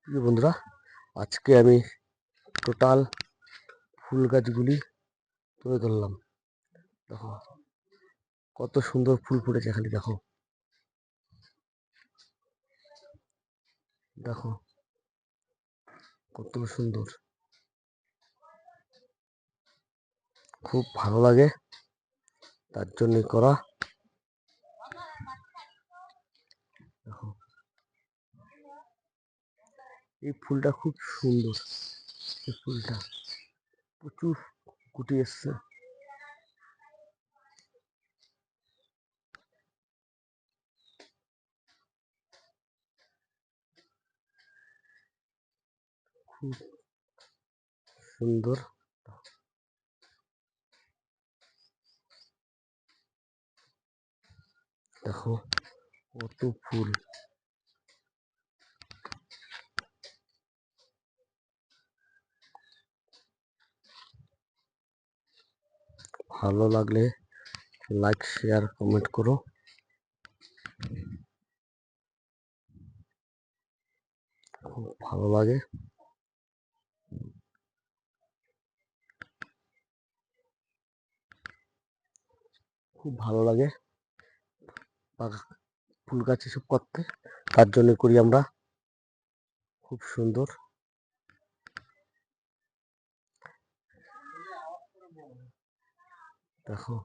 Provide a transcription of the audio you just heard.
প্রিয় বন্ধুরা, আজকে আমি টোটাল ফুল গাছগুলি তুলে ধরলাম। দেখো কত সুন্দর ফুল ফুটেছে, খালি দেখো দেখো কত সুন্দর, খুব ভালো লাগে, তার জন্যই করা। দেখো এই ফুলটা খুব সুন্দর, এই ফুলটা প্রচুর কুটি এসছে। খুব সুন্দর, দেখো কত ফুল। ভালো লাগলে লাইক, শেয়ার, কমেন্ট করো। খুব ভালো লাগে, খুব ভালো লাগে ফুল গাছ এসব করতে, তার জন্য করি আমরা। খুব সুন্দর, দেখো